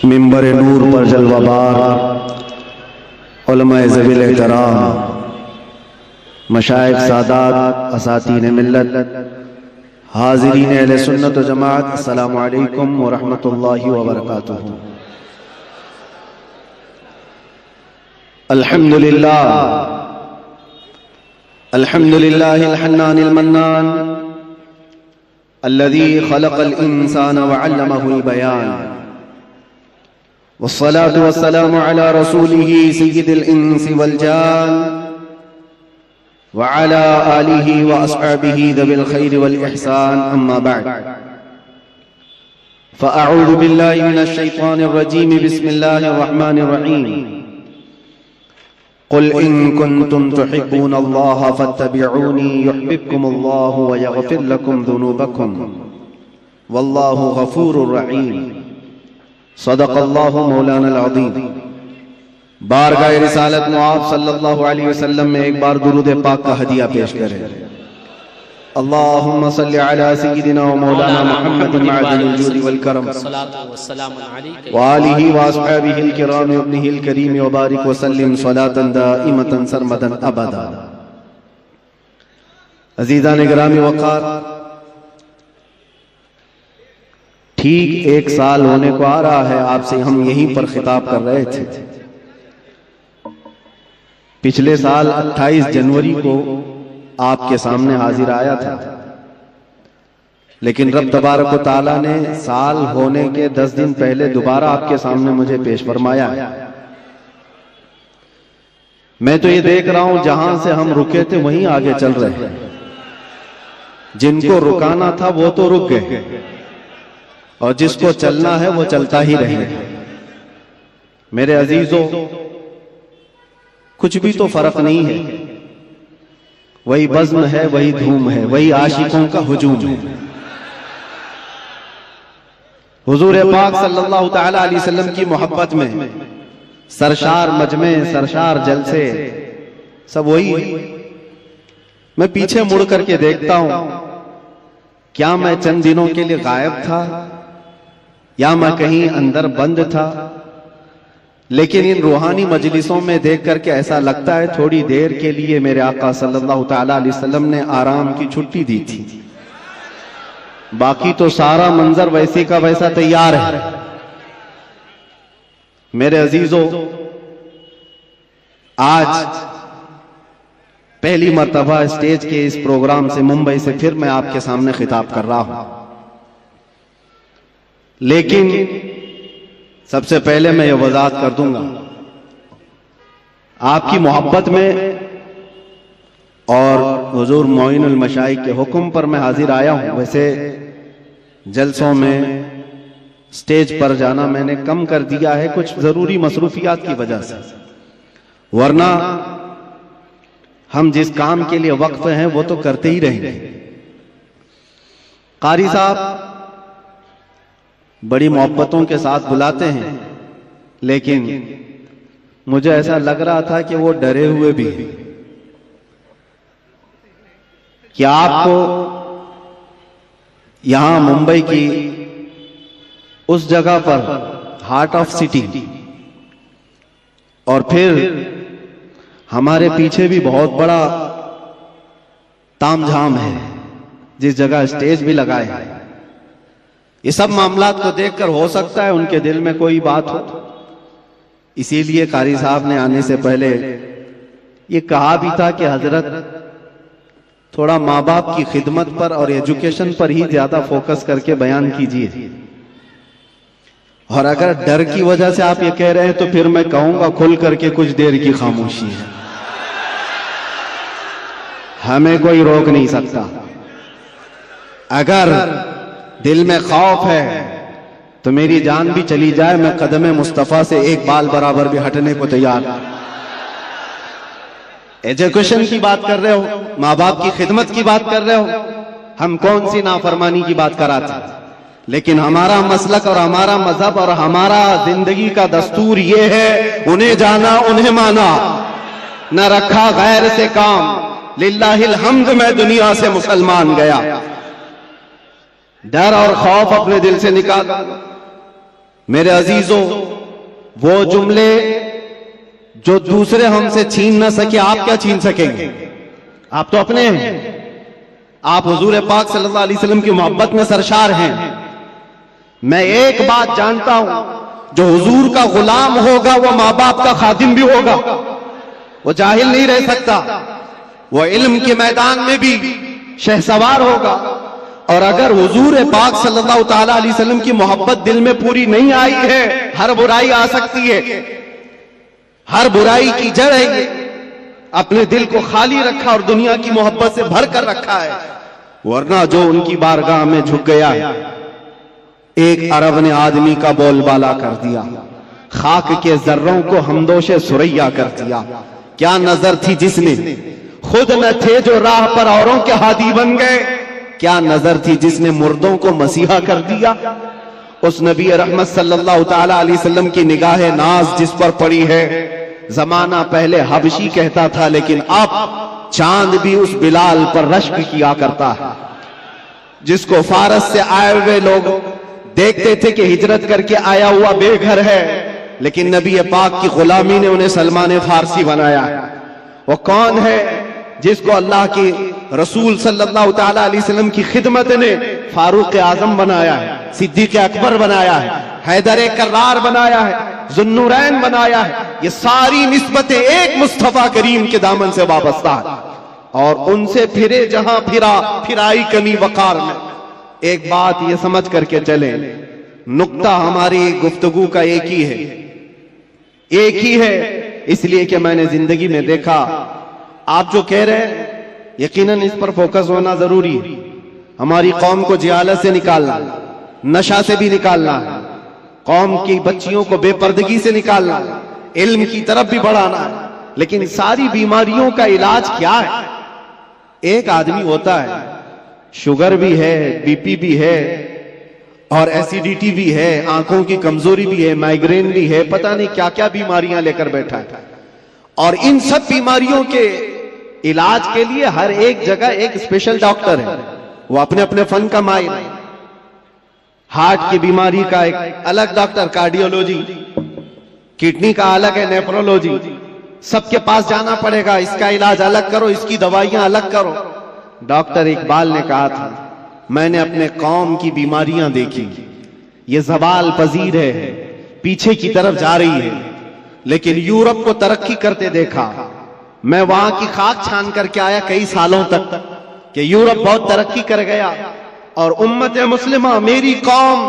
منبر نور پر جلوہ بار علماء ذویل احترام، مشائخ سادات، اساتین ملت، حاضرین اہل سنت و جماعت، السلام علیکم ورحمۃ اللہ وبرکاتہ۔ الحمدللہ الحنان المنان الذي خلق الإنسان وعلمه البيان، والصلاة والسلام على رسوله سيد الإنس والجان وعلى آله وأصحابه ذوي الخير والإحسان، أما بعد فأعوذ بالله من الشيطان الرجيم، بسم الله الرحمن الرحيم، قل إن كنتم تحبون الله فاتبعوني يحببكم الله ويغفر لكم ذنوبكم والله غفور رحيم، صدق اللہ مولانا العظیم۔ بارگاہ رسالت معاذ صلی اللہ علیہ وسلم میں ایک بار درود پاک کا ہدیہ پیش کریں۔ اللہم صلی علی سیدنا و مولانا محمد معدن الجود والکرم وآلہ واصحابہ الکرام وابنہ الکریم وبارک وسلم صلاة دائمة سرمدا ابدا۔ عزیزان گرامی وقار، ٹھیک ایک سال ہونے کو آ رہا ہے آپ سے ہم یہیں پر خطاب کر رہے تھے۔ پچھلے سال 28 جنوری کو آپ کے سامنے حاضر آیا تھا، لیکن رب تبارک و تعالیٰ نے سال ہونے کے 10 دن پہلے دوبارہ آپ کے سامنے مجھے پیش فرمایا۔ میں تو یہ دیکھ رہا ہوں جہاں سے ہم رکے تھے وہیں آگے چل رہے ہیں۔ جن کو رکانا تھا وہ تو رک گئے، اور جس کو چلنا ہے وہ چلتا ہی رہے۔ میرے عزیزوں، کچھ بھی تو فرق نہیں ہے، وہی بزم ہے، وہی دھوم ہے، وہی عاشقوں کا ہجوم ہے۔ حضور پاک صلی اللہ تعالی علیہ وسلم کی محبت میں سرشار مجمع، سرشار جلسے، سب وہی ہے۔ میں پیچھے مڑ کر کے دیکھتا ہوں، کیا میں چند دنوں کے لیے غائب تھا یا میں کہیں اندر بند تھا؟ لیکن ان روحانی مجلسوں میں دیکھ کر کے ایسا لگتا ہے تھوڑی دیر کے لیے میرے آقا صلی اللہ تعالی علیہ وسلم نے آرام کی چھٹی دی تھی، باقی تو سارا منظر ویسے کا ویسا تیار ہے۔ میرے عزیزوں، آج پہلی مرتبہ اسٹیج کے اس پروگرام سے ممبئی سے پھر میں آپ کے سامنے خطاب کر رہا ہوں، لیکن سب سے پہلے میں یہ وضاحت کر دوں گا، آپ کی محبت میں اور حضور معین المشائخ کے حکم پر میں حاضر آیا ہوں۔ ویسے جلسوں میں سٹیج پر جانا میں نے کم کر دیا ہے کچھ ضروری مصروفیات کی وجہ سے، ورنہ ہم جس کام کے لیے وقف ہیں وہ تو کرتے ہی رہیں گے۔ قاری صاحب بڑی محبتوں کے ساتھ بلاتے ہیں، لیکن مجھے ایسا لگ رہا تھا کہ وہ ڈرے ہوئے بھی ہیں کہ آپ کو یہاں ممبئی کی اس جگہ پر ہارٹ آف سٹی، اور پھر ہمارے پیچھے بھی بہت بڑا تام جھام ہے جس جگہ اسٹیج بھی لگائے ہیں، یہ سب معاملات کو دیکھ کر ہو سکتا ہے ان کے دل میں کوئی بات ہو۔ اسی لیے قاری صاحب نے آنے سے پہلے یہ کہا بھی تھا کہ حضرت تھوڑا ماں باپ کی خدمت پر اور ایجوکیشن پر ہی زیادہ فوکس کر کے بیان کیجیے، اور اگر ڈر کی وجہ سے آپ یہ کہہ رہے ہیں تو پھر میں کہوں گا کھل کر کے کچھ دیر کی خاموشی ہے، ہمیں کوئی روک نہیں سکتا۔ اگر دل میں خوف ہے تو میری جان بھی چلی جائے، میں قدم مصطفیٰ سے ایک بال برابر بھی ہٹنے کو تیار۔ ایجوکیشن کی بات کر رہے ہو، ماں باپ کی خدمت کی بات کر رہے ہو، ہم کون سی نافرمانی کی بات کراتے ہیں، لیکن ہمارا مسلک اور ہمارا مذہب اور ہمارا زندگی کا دستور یہ ہے، انہیں جانا انہیں مانا، نہ رکھا غیر سے کام، للہ الحمد میں دنیا سے مسلمان گیا۔ ڈر اور خوف اپنے دل سے نکال۔ میرے عزیزوں، وہ جملے جو دوسرے ہم سے چھین نہ سکے، آپ کیا چھین سکیں گے؟ آپ تو اپنے ہیں. آپ حضور پاک صلی اللہ علیہ وسلم کی محبت میں سرشار ہیں. میں ایک بات جانتا ہوں، جو حضور کا غلام ہوگا وہ ماں باپ کا خادم بھی ہوگا، وہ جاہل نہیں رہ سکتا، وہ علم کے میدان میں بھی شہسوار ہوگا. اور اگر حضور پاک صلی اللہ تعالی علیہ وسلم کی محبت دل میں پوری نہیں آئی ہے، ہر برائی آ سکتی ہے. ہر برائی کی جڑ ہے یہ. اپنے دل کو خالی رکھا اور دنیا کی محبت سے بھر کر رکھا ہے. ورنہ جو ان کی بارگاہ میں جھک گیا، ایک عرب نے آدمی کا بول بالا کر دیا، خاک کے ذروں کو ہمدوش سریا کر دیا. کیا نظر تھی جس نے، خود نہ تھے جو راہ پر اوروں کے ہادی بن گئے. کیا نظر تھی جس نے مردوں کو مسیحا کر دیا. اس نبی رحمت صلی اللہ تعالی علیہ وسلم کی نگاہ ناز جس پر پڑی ہے، زمانہ پہلے حبشی کہتا تھا، لیکن اب چاند بھی اس بلال پر رشک کیا کرتا ہے. جس کو فارس سے آئے ہوئے لوگ دیکھتے تھے کہ ہجرت کر کے آیا ہوا بے گھر ہے، لیکن نبی پاک کی غلامی نے انہیں سلمان فارسی بنایا. وہ کون ہے؟ جس کو اللہ کی رسول صلی اللہ تعالی علیہ وسلم کی خدمت نے فاروق اعظم بنایا ہے، صدیق اکبر بنایا ہے، حیدر کرار بنایا ہے، ذوالنورین بنایا ہے. یہ ساری نسبتیں ایک مصطفیٰ کریم کے دامن سے وابستہ ہیں، اور ان سے پھرے جہاں پھرائی کمی وقار میں. ایک بات یہ سمجھ کر کے چلیں، نقطہ ہماری گفتگو کا ایک ہی ہے، ایک ہی ہے. اس لیے کہ میں نے زندگی میں دیکھا، آپ جو کہہ رہے ہیں یقیناً اس پر فوکس ہونا ضروری ہے. ہماری قوم کو جہالت سے نکالنا، نشہ سے بھی نکالنا ہے، قوم کی بچیوں کو بے پردگی سے نکالنا، علم کی طرف بھی بڑھانا ہے. لیکن ساری بیماریوں کا علاج کیا ہے؟ ایک آدمی ہوتا ہے، شوگر بھی ہے، بی پی بھی ہے، اور ایسیڈیٹی بھی ہے، آنکھوں کی کمزوری بھی ہے، مائیگرین بھی ہے، پتہ نہیں کیا کیا بیماریاں لے کر بیٹھا ہے. اور ان سب بیماریوں کے علاج کے لیے ہر ایک جگہ ایک اسپیشل ڈاکٹر ہے، وہ اپنے اپنے فن کا ماہر ہے. ہارٹ کی بیماری کا ایک الگ ڈاکٹر، کارڈیولوجی، کڈنی کا الگ ہے، نیفرولوجی. سب کے پاس جانا پڑے گا، اس کا علاج الگ کرو، اس کی دوائیاں الگ کرو. ڈاکٹر اقبال نے کہا تھا، میں نے اپنے قوم کی بیماریاں دیکھی، یہ زوال پذیر ہے، پیچھے کی طرف جا رہی ہے. لیکن یورپ کو ترقی کرتے دیکھا. میں وہاں کی خاک چھان کر کے آیا کئی سالوں تک کہ یورپ بہت ترقی کر گیا، اور امت مسلمہ میری قوم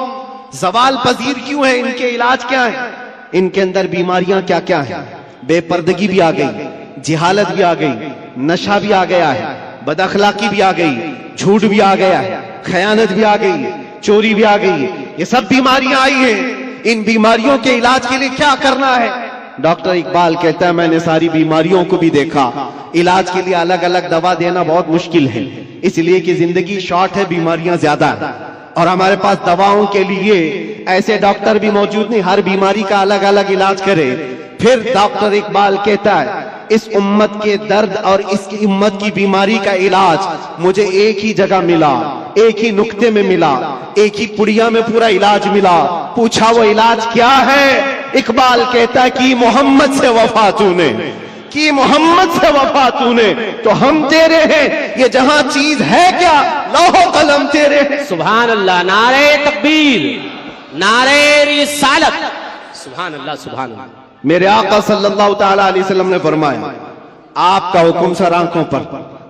زوال پذیر کیوں ہے؟ ان کے علاج کیا ہیں؟ ان کے اندر بیماریاں کیا کیا ہیں؟ بے پردگی بھی آ گئی، جہالت بھی آ گئی، نشہ بھی آ گیا ہے، بد اخلاقی بھی آ گئی، جھوٹ بھی آ گیا ہے، خیانت بھی آ گئی، چوری بھی آ گئی. یہ سب بیماریاں آئی ہیں. ان بیماریوں کے علاج کے لیے کیا کرنا ہے؟ ڈاکٹر اقبال کہتا ہے، میں نے ساری بیماریوں کو بھی دیکھا، علاج کے لیے الگ الگ دوا دینا بہت مشکل ہے، اس لیے کہ زندگی شارٹ ہے، بیماریاں زیادہ ہیں، اور ہمارے پاس دواؤں کے لیے ایسے ڈاکٹر بھی موجود نہیں ہر بیماری کا الگ الگ علاج کرے. پھر ڈاکٹر اقبال کہتا ہے، اس امت کے درد اور اس کی امت کی بیماری کا علاج مجھے ایک ہی جگہ ملا، ایک ہی نقطے میں ملا، ایک ہی پڑیا میں پورا علاج ملا. پوچھا وہ علاج کیا ہے؟ اقبال کہتا ہے کہ محمد سے وفا تو نے، کہ محمد سے وفا تو نے، تو ہم تیرے ہیں. یہ جہاں چیز ہے کیا، لوح و قلم تیرے ہیں. سبحان اللہ، نعرہ تکبیر، نعرہ رسالت، سبحان اللہ سبحان اللہ. میرے آقا صلی اللہ تعالی علیہ وسلم نے فرمایا، آپ کا حکم سر آنکھوں پر،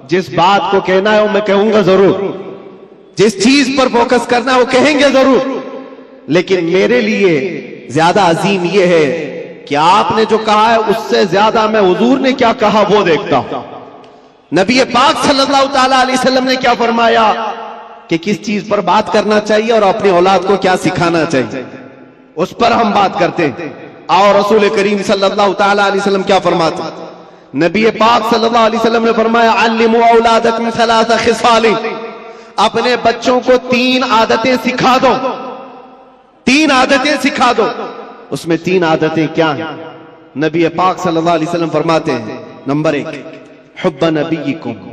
جس بات کو کہنا ہے وہ میں کہوں گا ضرور، جس چیز پر فوکس کرنا ہے وہ کہیں گے ضرور. لیکن میرے لیے زیادہ عظیم یہ ہے کہ آپ نے جو کہا ہے اس سے زیادہ میں حضور نے کیا کہا وہ دیکھتا ہوں. نبی پاک صلی اللہ تعالی علیہ وسلم نے کیا فرمایا کہ کس چیز پر بات کرنا چاہیے اور اپنی اولاد کو کیا سکھانا چاہیے، اس پر ہم بات کرتے ہیں. اور رسول کریم صلی اللہ تعالی علیہ وسلم کیا فرماتے ہیں؟ نبی پاک صلی اللہ علیہ وسلم نے فرمایا، علموا اولادکم ثلاث خصال، اپنے بچوں کو 3 عادتیں سکھا دو، 3 عادتیں سکھا دو. اس میں 3 عادتیں کیا ہیں؟ نبی پاک صلی اللہ علیہ وسلم فرماتے ہیں، نمبر 1، حب نبیکم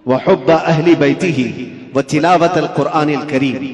وحب اہل بیتہ وتلاوت القرآن الکریم.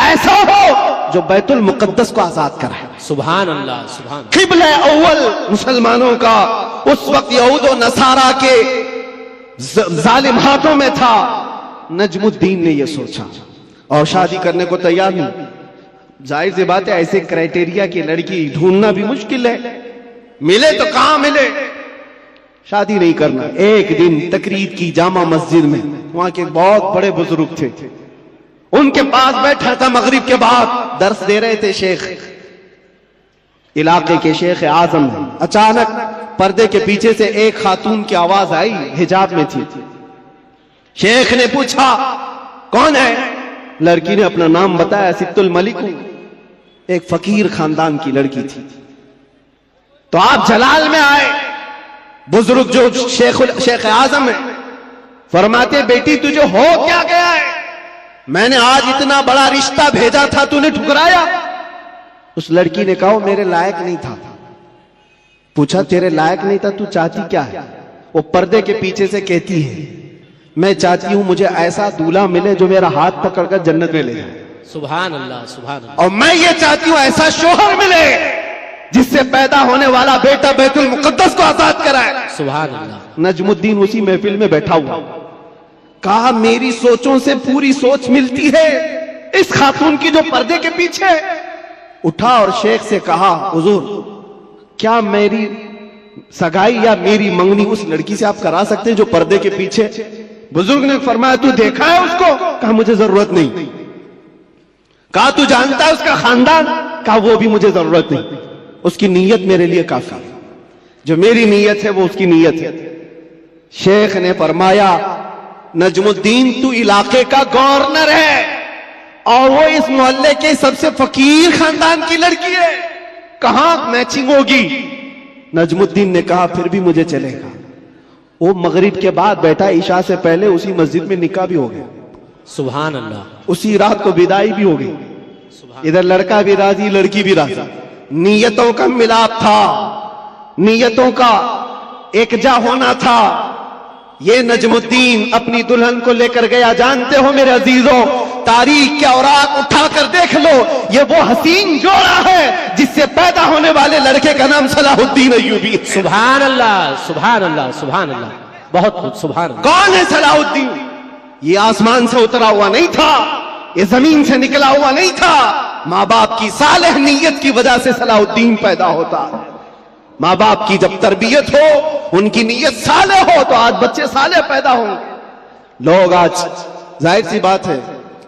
ایسا ہو جو بیت المقدس کو آزاد کرائے. سبحان اللہ سبحان اللہ. قبلہ اول مسلمانوں کا اس وقت یہود و نصارہ کے ظالم ہاتھوں میں تھا. نجم الدین نے یہ سوچا اور شادی کرنے کو تیار نہیں. ظاہر سی بات ہے ایسے کرائٹیریا کی لڑکی ڈھونڈنا بھی مشکل ہے, ملے تو کہاں ملے. شادی نہیں کرنا. ایک دن تقریر کی جامع مسجد میں, وہاں کے بہت بڑے بزرگ تھے, ان کے پاس بیٹھا تھا. مغرب کے بعد درس دے رہے تھے شیخ, علاقے کے شیخ اعظم. اچانک پردے کے پیچھے سے ایک خاتون کی آواز آئی, حجاب میں تھی. شیخ نے پوچھا کون ہے؟ لڑکی نے اپنا نام بتایا, ست الملک. ایک فقیر خاندان کی لڑکی تھی. تو آپ جلال میں آئے. بزرگ جو شیخ اعظم ہے فرماتے بیٹی تجھے ہو کیا گیا ہے؟ میں نے آج اتنا بڑا رشتہ بھیجا تھا, تو نے ٹھکرایا. اس لڑکی نے کہا میرے لائق نہیں تھا. پوچھا تیرے لائق نہیں تھا تو چاہتی کیا ہے؟ وہ پردے کے پیچھے سے کہتی ہے میں چاہتی ہوں مجھے ایسا دولہا ملے جو میرا ہاتھ پکڑ کر جنت میں لے جائے. سبحان اللہ سبحان اللہ. اور میں یہ چاہتی ہوں ایسا شوہر ملے جس سے پیدا ہونے والا بیٹا بیت المقدس کو آزاد کرائے. سبحان اللہ. نجم الدین اسی محفل میں بیٹھا ہوا. کہا میری سوچوں سے پوری سوچ ملتی ہے اس خاتون کی جو پردے کے پیچھے. اٹھا اور شیخ سے کہا حضور کیا میری سگائی یا میری منگنی اس لڑکی سے آپ کرا سکتے ہیں جو پردے کے پیچھے؟ بزرگ نے فرمایا تو دیکھا ہے اس کو؟ کہا مجھے ضرورت نہیں. کہا تو جانتا ہے اس کا خاندان؟ کہا وہ بھی مجھے ضرورت نہیں, اس کی نیت میرے لیے کافی ہے. جو میری نیت ہے وہ اس کی نیت ہے. شیخ نے فرمایا نجم الدین تو علاقے کا گورنر ہے اور وہ اس محلے کے سب سے فقیر خاندان کی لڑکی ہے, کہاں میچنگ ہوگی؟ نجم الدین نے کہا پھر بھی مجھے چلے گا. وہ مغرب کے بعد بیٹھا, عشاء سے پہلے اسی مسجد میں نکاح بھی ہو گیا. سبحان اللہ. اسی رات کو بدائی بھی ہو گئی. ادھر لڑکا بھی راضی لڑکی بھی راضی. نیتوں کا ملاپ تھا, نیتوں کا ایکجا ہونا تھا. یہ نجم الدین اپنی دلہن کو لے کر گیا. جانتے ہو میرے عزیزوں, تاریخ کے اوراق اٹھا کر دیکھ لو, یہ وہ حسین جوڑا ہے جس سے پیدا ہونے والے لڑکے کا نام صلاح الدین ایوبی. سبحان اللہ سبحان اللہ سبحان اللہ. بہت خوب. سبحان اللہ. کون ہے صلاح الدین؟ یہ آسمان سے اترا ہوا نہیں تھا, یہ زمین سے نکلا ہوا نہیں تھا. ماں باپ کی صالح نیت کی وجہ سے صلاح الدین پیدا ہوتا. ماں باپ کی جب تربیت ہو, ان کی نیت صالح ہو, تو آج بچے صالح پیدا ہوں. لوگ آج ظاہر سی بات ہے,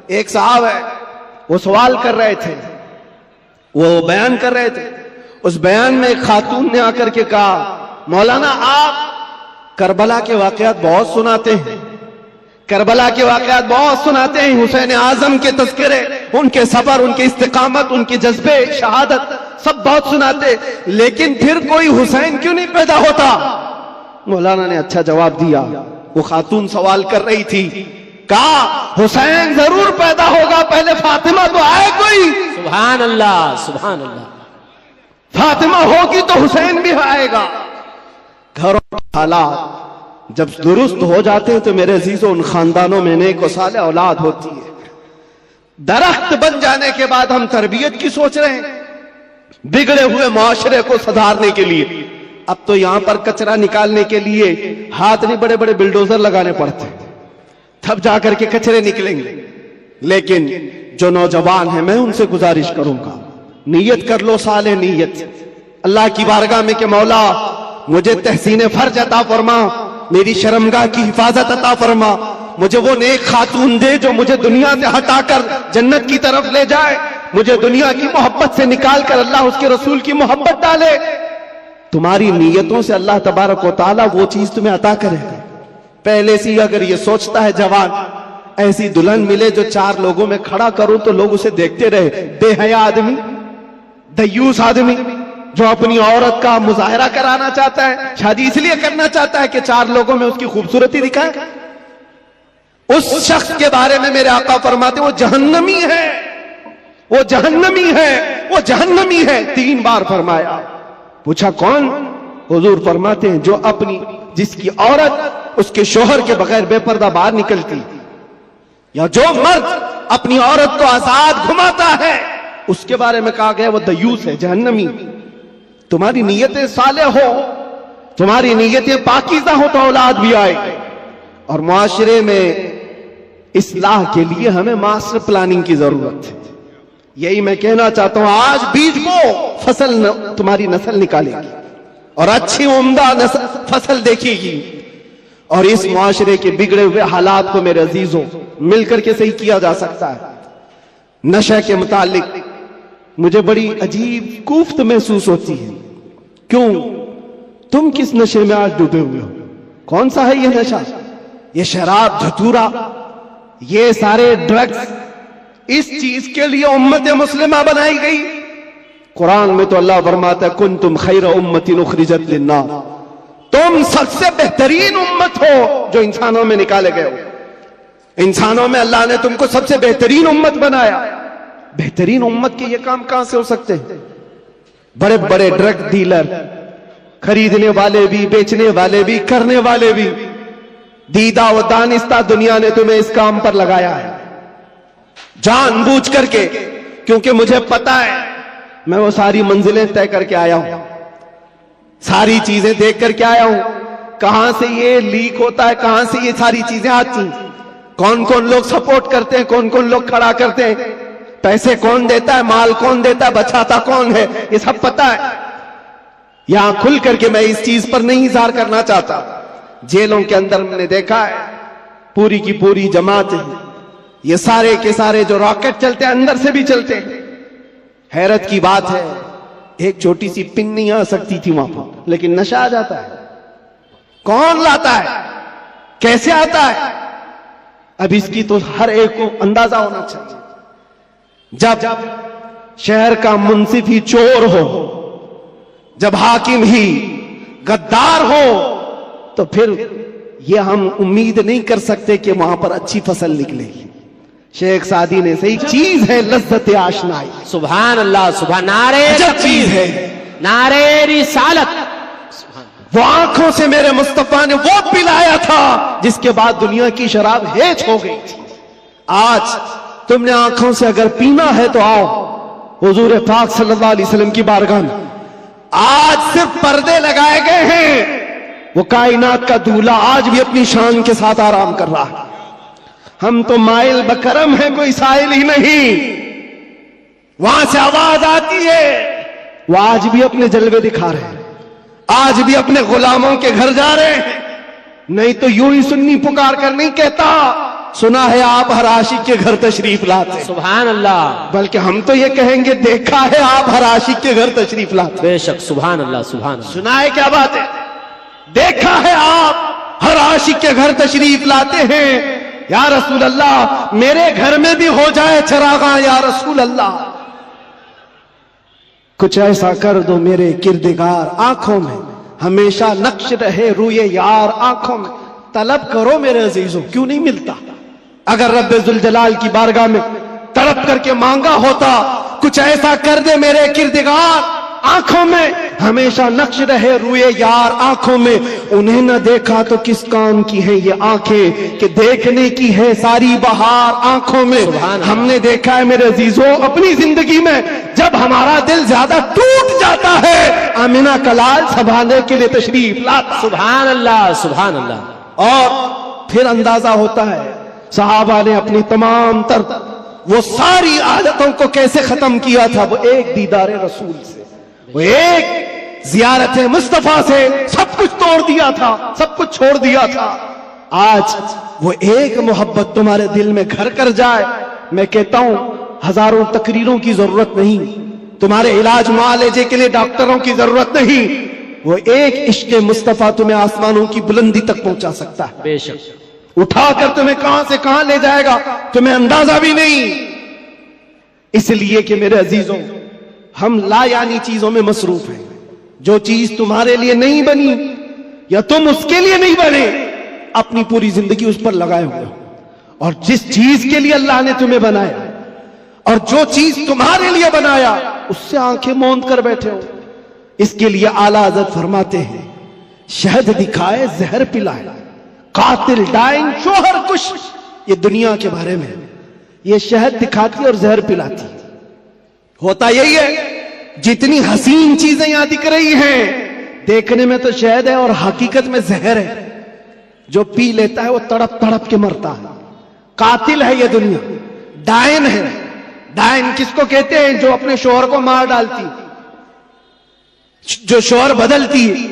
ایک صاحب ہے وہ سوال کر رہے تھے, وہ بیان کر رہے تھے. اس بیان میں ایک خاتون نے آ کر کے کہا مولانا آپ کربلا کے واقعات بہت سناتے ہیں, کربلا کے واقعات بہت سناتے ہیں, حسین اعظم کے تذکرے, ان کے صبر, ان کے استقامت, ان کے جذبے شہادت سب بہت سناتے, لیکن پھر کوئی حسین کیوں نہیں پیدا ہوتا؟ مولانا نے اچھا جواب دیا. وہ خاتون سوال کر رہی تھی, کہا حسین ضرور پیدا ہوگا, پہلے فاطمہ تو آئے کوئی. سبحان اللہ سبحان اللہ. فاطمہ ہوگی تو حسین بھی آئے گا. گھروں کے حالات جب درست ہو جاتے ہیں تو میرے عزیزوں ان خاندانوں میں نیک و صالح اولاد ہوتی ہے. درخت بن جانے کے بعد ہم تربیت کی سوچ رہے ہیں, بگڑے ہوئے معاشرے کو سدھارنے کے لیے. اب تو یہاں پر کچرا نکالنے کے لیے ہاتھ نہیں, بڑے بڑے بلڈوزر لگانے پڑتے ہیں, تب جا کر کے کچرے نکلیں گے. لیکن جو نوجوان ہیں میں ان سے گزارش کروں گا, نیت کر لو صالح نیت اللہ کی بارگاہ میں کہ مولا مجھے تحسین فرج عطا فرما, میری شرمگاہ کی حفاظت عطا فرما, مجھے وہ نیک خاتون دے جو مجھے دنیا سے ہٹا کر جنت کی طرف لے جائے, مجھے دنیا کی محبت سے نکال کر اللہ اس کے رسول کی محبت ڈالے. تمہاری نیتوں سے اللہ تبارک و تعالیٰ وہ چیز تمہیں عطا کرے گا. پہلے سے اگر یہ سوچتا ہے جوان ایسی دلہن ملے جو 4 لوگوں میں کھڑا کروں تو لوگ اسے دیکھتے رہے, بے حیا آدمی, دیوس آدمی جو اپنی عورت کا مظاہرہ کرانا چاہتا ہے, شادی اس لیے کرنا چاہتا ہے کہ 4 لوگوں میں اس کی خوبصورتی دکھائے, اس شخص کے بارے میں میرے آقا فرماتے وہ جہنمی ہے, وہ جہنمی ہے, وہ جہنمی ہے. 3 بار فرمایا. پوچھا کون؟ حضور فرماتے ہیں جو اپنی جس کی عورت اس کے شوہر کے بغیر بے پردہ باہر نکلتی, یا جو مرد اپنی عورت کو آزاد گھماتا ہے، اس کے بارے میں کہا گیا وہ دیوس ہے، جہنمی۔ تمہاری نیتیں صالح ہو، تمہاری نیتیں پاکیزہ ہو تو اولاد بھی آئے گی۔ اور معاشرے میں اصلاح کے لیے ہمیں ماسٹر پلاننگ کی ضرورت ہے۔ یہی میں کہنا چاہتا ہوں، آج بیج بو، فصل تمہاری نسل نکالے گی اور اچھی عمدہ فصل دیکھے گی۔ اور اس معاشرے کے بگڑے ہوئے حالات کو میرے عزیزوں مل کر کے صحیح کیا جا سکتا ہے۔ نشے کے متعلق مجھے بڑی عجیب کوفت محسوس ہوتی ہے۔ کیوں؟ تم کس نشے میں آج ڈوبے ہوئے ہو؟ کون سا ہے یہ نشہ؟ یہ شراب، دھتورا، یہ سارے ڈرگز، اس چیز کے لیے امت مسلمہ بنائی گئی۔ قرآن میں تو اللہ فرماتا ہے کنتم خیر امت اخرجت للناس، تم سب سے بہترین امت ہو جو انسانوں میں نکالے گئے ہو۔ انسانوں میں اللہ نے تم کو سب سے بہترین امت بنایا۔ بہترین امت کے یہ کام کہاں سے ہو سکتے ہیں؟ بڑے بڑے ڈرگ ڈیلر، خریدنے والے بھی، بیچنے والے بھی، کرنے والے بھی، دیدہ و دانستہ دنیا نے تمہیں اس کام پر لگایا ہے جان بوجھ کر کے، کیونکہ مجھے پتا ہے میں وہ ساری منزلیں طے کر کے آیا ہوں، ساری چیزیں دیکھ کر کے آیا ہوں، کہاں سے یہ لیک ہوتا ہے، کہاں سے یہ ساری چیزیں آتی ہیں، کون کون لوگ سپورٹ کرتے ہیں، کون کون لوگ کھڑا کرتے ہیں، پیسے کون دیتا ہے، مال کون دیتا ہے، بچاتا کون ہے، یہ سب پتا ہے۔ یہاں کھل کر کے میں اس چیز پر نہیں اظہار کرنا چاہتا۔ جیلوں کے اندر میں نے دیکھا ہے پوری کی پوری جماعت، یہ سارے کے سارے جو راکٹ چلتے ہیں اندر سے بھی چلتے ہیں۔ حیرت کی بات ہے، ایک چھوٹی سی پن نہیں آ سکتی تھی وہاں پر، لیکن نشہ آ جاتا ہے۔ کون لاتا ہے، کیسے آتا ہے؟ اب اس کی تو ہر ایک کو اندازہ ہونا چاہیے۔ جب شہر کا منصف ہی چور ہو، جب حاکم ہی غدار ہو، تو پھر یہ ہم امید نہیں کر سکتے کہ وہاں پر اچھی فصل نکلے گی۔ شیخ سعدی نے صحیح چیز ہے لذت آشنائی، سبحان اللہ، سبحان، نعرے چیز ہے نعرے رسالت۔ وہ آنکھوں سے میرے مصطفیٰ نے وہ پلایا تھا جس کے بعد دنیا کی شراب ہیچ ہو گئی تھی۔ آج تم نے آنکھوں سے اگر پینا ہے تو آؤ حضور پاک صلی اللہ علیہ وسلم کی بارگاہ میں۔ آج صرف پردے لگائے گئے ہیں، وہ کائنات کا دولہا آج بھی اپنی شان کے ساتھ آرام کر رہا ہے۔ ہم تو مائل بکرم ہیں، کوئی سائل ہی نہیں۔ وہاں سے آواز آتی ہے، وہ آج بھی اپنے جلوے دکھا رہے ہیں، آج بھی اپنے غلاموں کے گھر جا رہے ہیں۔ نہیں تو یوں ہی سنی پکار کر نہیں کہتا سنا ہے آپ ہر عاشق کے گھر تشریف لاتے، سبحان اللہ، بلکہ ہم تو یہ کہیں گے دیکھا ہے آپ ہر عاشق کے گھر تشریف لاتے۔ بے شک، سبحان اللہ، سبحان اللہ۔ سنا ہے کیا بات ہے؟ دیکھا ہے آپ ہر عاشق کے گھر تشریف لاتے ہیں۔ یا رسول اللہ میرے گھر میں بھی ہو جائے چراغاں، یا رسول اللہ کچھ ایسا کر دو میرے کردگار، آنکھوں میں ہمیشہ نقش رہے روئے یار، آنکھوں میں طلب کرو میرے عزیزوں، کیوں نہیں ملتا؟ اگر رب ذوالجلال کی بارگاہ میں تڑپ کر کے مانگا ہوتا کچھ ایسا کر دے میرے کردگار، آنکھوں میں ہمیشہ نقش رہے روئے یار، آنکھوں میں انہیں نہ دیکھا تو کس کام کی ہے یہ آنکھیں کہ دیکھنے کی ہے ساری بہار، آنکھوں میں ہم نے دیکھا ہے میرے عزیزوں اپنی زندگی میں جب ہمارا دل زیادہ ٹوٹ جاتا ہے آمینہ کلال سنبھالنے کے لیے تشریف لاتا۔ سبحان اللہ، سبحان اللہ۔ اور پھر اندازہ ہوتا ہے صحابہ نے اپنی تمام تر وہ ساری عادتوں کو کیسے ختم کیا تھا، وہ ایک دیدار رسول سے، وہ ایک زیارت مصطفیٰ سے سب کچھ توڑ دیا تھا، سب کچھ چھوڑ دیا تھا۔ آج وہ ایک محبت تمہارے دل میں گھر کر جائے، میں کہتا ہوں ہزاروں تقریروں کی ضرورت نہیں، تمہارے علاج معالجے کے لیے ڈاکٹروں کی ضرورت نہیں، وہ ایک عشق مصطفیٰ تمہیں آسمانوں کی بلندی تک پہنچا سکتا ہے، بے شک، اٹھا کر تمہیں کہاں سے کہاں لے جائے گا تمہیں اندازہ بھی نہیں۔ اس لیے کہ میرے عزیزوں ہم لا یعنی چیزوں میں مصروف ہیں، جو چیز تمہارے لیے نہیں بنی یا تم اس کے لیے نہیں بنے اپنی پوری زندگی اس پر لگائے ہوئے ہو، اور جس چیز کے لیے اللہ نے تمہیں بنایا اور جو چیز تمہارے لیے بنایا اس سے آنکھیں موند کر بیٹھے ہو۔ اس کے لیے اعلیٰ حضرت فرماتے ہیں شہد دکھائے زہر پلائے، قاتل ڈائیں شوہر کش، یہ دنیا کے بارے میں یہ شہد دکھاتی اور زہر پلاتی. ہوتا یہی ہے، جتنی حسین چیزیں یہاں دکھ رہی ہیں دیکھنے میں تو شہد ہے اور حقیقت میں زہر ہے. جو پی لیتا ہے وہ تڑپ تڑپ کے مرتا ہے. قاتل ہے یہ دنیا، ڈائن ہے. ڈائن کس کو کہتے ہیں؟ جو اپنے شوہر کو مار ڈالتی، جو شوہر بدلتی ہے.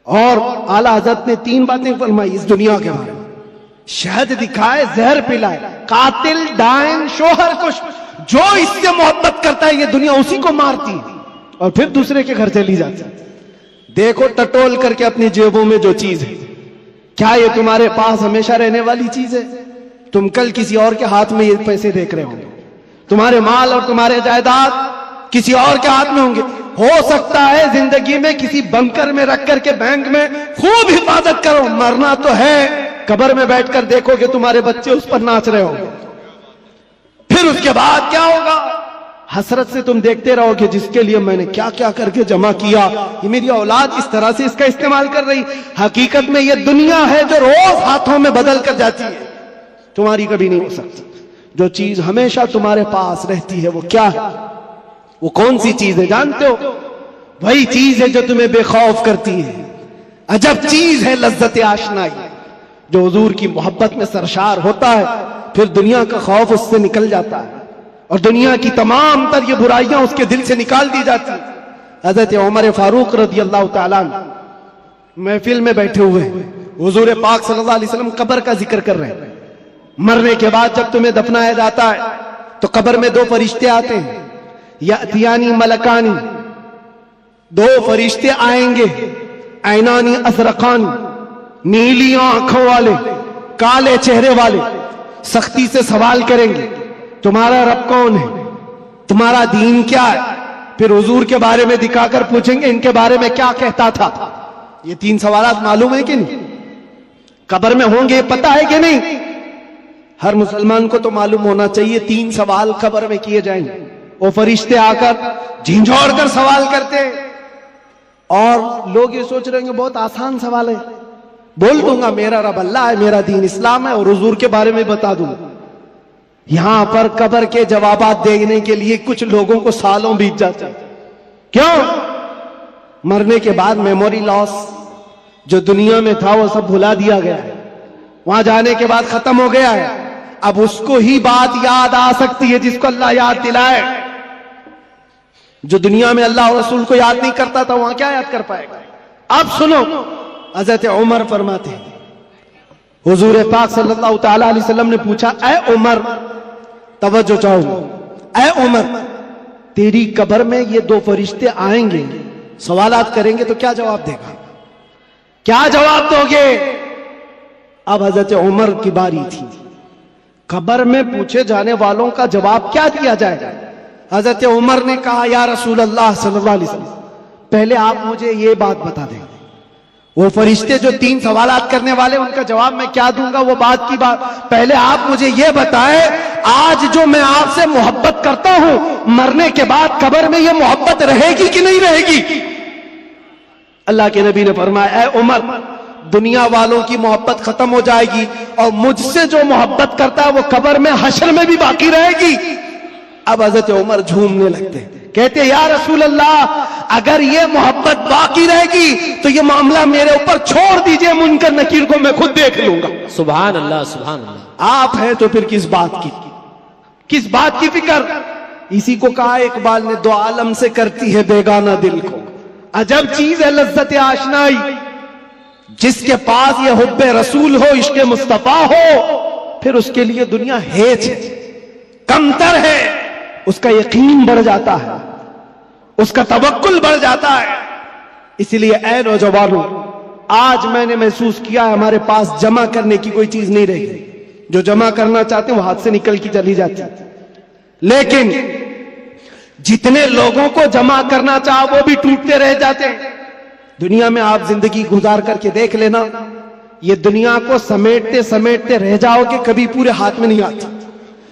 اور اعلیٰ حضرت نے 3 باتیں فرمائی اس دنیا کے بارے میں: شہد دکھائے، زہر پلائے. قاتل، ڈائن، شوہر کو جو اس سے محبت کرتا ہے یہ دنیا اسی کو مارتی ہے اور پھر دوسرے کے گھر چلی جاتی ہے. دیکھو ٹٹول کر کے اپنی جیبوں میں جو چیز ہے، کیا یہ تمہارے پاس ہمیشہ رہنے والی چیز ہے؟ تم کل کسی اور کے ہاتھ میں یہ پیسے دیکھ رہے ہوں گے. تمہارے مال اور تمہارے جائیداد کسی اور کے ہاتھ میں ہوں گے. ہو سکتا ہے زندگی میں کسی بنکر میں رکھ کر کے بینک میں خوب حفاظت کرو، مرنا تو ہے. قبر میں بیٹھ کر دیکھو کہ تمہارے بچے اس پر ناچ رہے ہوں گے. پھر اس کے بعد کیا ہوگا؟ حسرت سے تم دیکھتے رہو کہ جس کے لیے میں نے کیا کیا کر کے جمع کیا، یہ میری اولاد اس طرح سے اس کا استعمال کر رہی. حقیقت میں یہ دنیا ہے جو روز ہاتھوں میں بدل کر جاتی ہے، تمہاری کبھی نہیں ہو سکتی. جو چیز ہمیشہ تمہارے پاس رہتی ہے وہ کیا ہے؟ وہ کون سی چیز ہے جانتے ہو؟ وہی چیز ہے جو تمہیں بے خوف کرتی ہے. عجب چیز ہے لذت آشنائی. جو حضور کی محبت میں سرشار ہوتا ہے پھر دنیا کا خوف اس سے نکل جاتا ہے اور دنیا کی تمام تر یہ برائیاں اس کے دل سے نکال دی جاتی. حضرت عمر فاروق رضی اللہ تعالیٰ عنہ محفل میں بیٹھے ہوئے حضور پاک صلی اللہ علیہ وسلم قبر کا ذکر کر رہے ہیں. مرنے کے بعد جب تمہیں دفنایا جاتا ہے تو قبر میں 2 فرشتے آتے ہیں. یاتیانی ملکانی، 2 فرشتے آئیں گے. عینانی ازرقان، نیلی آنکھوں والے، کالے چہرے والے. سختی سے سوال کریں گے تمہارا رب کون ہے، تمہارا دین کیا ہے. پھر حضور کے بارے میں دکھا کر پوچھیں گے ان کے بارے میں کیا کہتا تھا. یہ 3 سوالات معلوم ہے کہ نہیں؟ قبر میں ہوں گے، پتہ ہے کہ نہیں؟ ہر مسلمان کو تو معلوم ہونا چاہیے 3 سوال قبر میں کیے جائیں گے. وہ فرشتے آ کر جھنجھوڑ کر سوال کرتے اور لوگ یہ سوچ رہے ہیں بہت آسان سوال ہے، بول دوں گا میرا رب اللہ ہے، میرا دین اسلام ہے اور حضور کے بارے میں بتا دوں گا. یہاں پر قبر کے جوابات دینے کے لیے کچھ لوگوں کو سالوں بیت جاتے ہیں. کیوں؟ مرنے کے بعد میموری لاس جو دنیا میں تھا وہ سب بھلا دیا گیا ہے. وہاں جانے کے بعد ختم ہو گیا ہے. اب اس کو ہی بات یاد آ سکتی ہے جس کو اللہ یاد دلائے. جو دنیا میں اللہ اور رسول کو یاد نہیں کرتا تھا وہاں کیا یاد کر پائے گا. اب سنو، حضرت عمر فرماتے ہیں حضور پاک صلی اللہ تعالی علیہ وسلم نے پوچھا اے عمر، توجہ چاہو، اے عمر تیری قبر میں یہ 2 فرشتے آئیں گے، سوالات کریں گے تو کیا جواب دے گا؟ کیا جواب دو گے؟ اب حضرت عمر کی باری تھی. قبر میں پوچھے جانے والوں کا جواب کیا دیا جائے گا؟ حضرت عمر نے کہا یا رسول اللہ صلی اللہ علیہ وسلم پہلے آپ مجھے یہ بات بتا دیں، وہ فرشتے جو 3 سوالات کرنے والے ان کا جواب میں کیا دوں گا وہ بات کی بات. پہلے آپ مجھے یہ بتائیں آج جو میں آپ سے محبت کرتا ہوں مرنے کے بعد قبر میں یہ محبت رہے گی کہ نہیں رہے گی؟ اللہ کے نبی نے فرمایا اے عمر دنیا والوں کی محبت ختم ہو جائے گی اور مجھ سے جو محبت کرتا ہے وہ قبر میں حشر میں بھی باقی رہے گی. اب حضرت عمر جھومنے لگتے کہتے یا رسول اللہ اگر یہ محبت باقی رہے گی تو یہ معاملہ میرے اوپر چھوڑ دیجئے، منکر نکیر کو میں خود دیکھ لوں گا. سبحان اللہ سبحان اللہ. آپ ہیں تو پھر کس بات کی فکر؟ اسی کو کہا اقبال نے 2 عالم سے کرتی ہے بیگانہ دل کو. عجب چیز ہے لذت آشنائی. جس کے پاس یہ حب رسول ہو، عشق مصطفیٰ ہو، پھر اس کے لیے دنیا ہیچ ہے، کمتر ہے. اس کا یقین بڑھ جاتا ہے، اس کا توکل بڑھ جاتا ہے. اس لیے اے نوجوانوں آج میں نے محسوس کیا ہے ہمارے پاس جمع کرنے کی کوئی چیز نہیں رہی. جو جمع کرنا چاہتے ہیں وہ ہاتھ سے نکل کی چلی جاتی. لیکن جتنے لوگوں کو جمع کرنا چاہا وہ بھی ٹوٹتے رہ جاتے ہیں. دنیا میں آپ زندگی گزار کر کے دیکھ لینا، یہ دنیا کو سمیٹتے سمیٹتے رہ جاؤ کہ کبھی پورے ہاتھ میں نہیں آتی.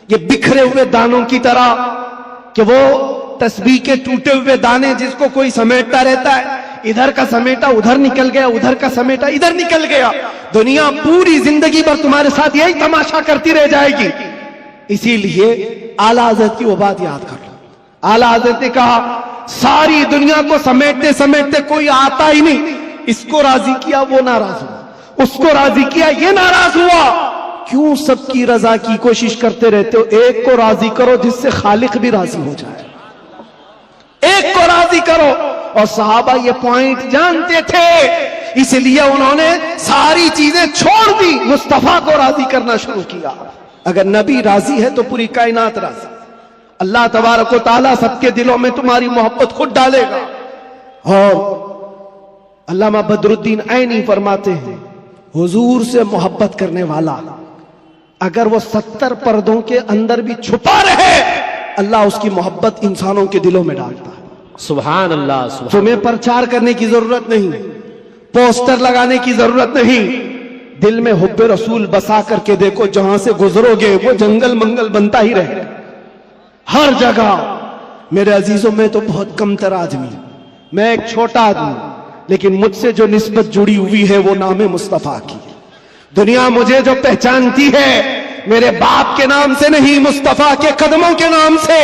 یہ بکھرے ہوئے دانوں کی طرح کہ وہ تسبیح کے ٹوٹے ہوئے دانے جس کو کوئی سمیٹتا رہتا ہے، ادھر کا سمیٹا ادھر نکل گیا، ادھر کا سمیٹا ادھر نکل گیا. دنیا پوری زندگی بھر تمہارے ساتھ یہی تماشا کرتی رہ جائے گی. اسی لیے اعلی حضرت کی وہ بات یاد کر لو. اعلی حضرت نے کہا ساری دنیا کو سمیٹتے سمیٹتے کوئی آتا ہی نہیں، اس کو راضی کیا وہ ناراض ہوا، اس کو راضی کیا یہ ناراض ہوا. کیوں سب کی رضا کی کوشش کرتے رہتے ہو؟ ایک کو راضی کرو جس سے خالق بھی راضی ہو جائے، ایک کو راضی کرو. اور صحابہ یہ پوائنٹ جانتے تھے، اس لیے انہوں نے ساری چیزیں چھوڑ دی، مصطفیٰ کو راضی کرنا شروع کیا. اگر نبی راضی ہے تو پوری کائنات راضی. اللہ تبارک و تعالیٰ سب کے دلوں میں تمہاری محبت خود ڈالے گا. اور علامہ بدر الدین عینی فرماتے ہیں حضور سے محبت کرنے والا اگر وہ 70 پردوں کے اندر بھی چھپا رہے، اللہ اس کی محبت انسانوں کے دلوں میں ڈالتا ہے. سبحان اللہ سبحان. تمہیں پرچار کرنے کی ضرورت نہیں، پوسٹر لگانے کی ضرورت نہیں. دل میں حب رسول بسا کر کے دیکھو، جہاں سے گزرو گے وہ جنگل منگل بنتا ہی رہے ہر جگہ. میرے عزیزوں میں تو بہت کم تر آدمی، میں ایک چھوٹا آدمی، لیکن مجھ سے جو نسبت جڑی ہوئی ہے وہ نام مصطفیٰ کی. دنیا مجھے جو پہچانتی ہے میرے باپ کے نام سے نہیں، مصطفیٰ کے قدموں کے نام سے.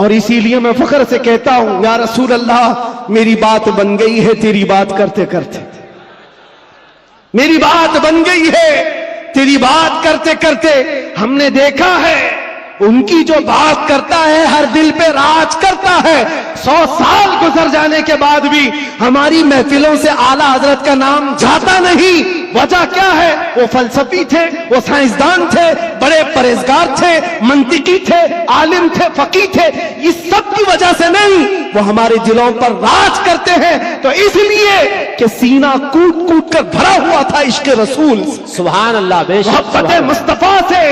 اور اسی لیے میں فخر سے کہتا ہوں یا رسول اللہ میری بات بن گئی ہے تیری بات کرتے کرتے، میری بات بن گئی ہے تیری بات کرتے کرتے. ہم نے دیکھا ہے ان کی جو بات کرتا ہے ہر دل پہ راج کرتا ہے. 100 سال گزر جانے کے بعد بھی ہماری محفلوں سے اعلیٰ حضرت کا نام جاتا نہیں. وجہ کیا ہے؟ وہ فلسفی تھے، وہ سائنسدان تھے، بڑے پرہیزگار تھے، منطقی تھے، عالم تھے، فقیہ تھے. اس سب کی وجہ سے نہیں، وہ ہمارے دلوں پر راج کرتے ہیں. تو اس لیے کہ سینہ کوٹ کوٹ کر بھرا ہوا تھا عشق رسول، سبحان اللہ، بے شک محبت مصطفیٰ سے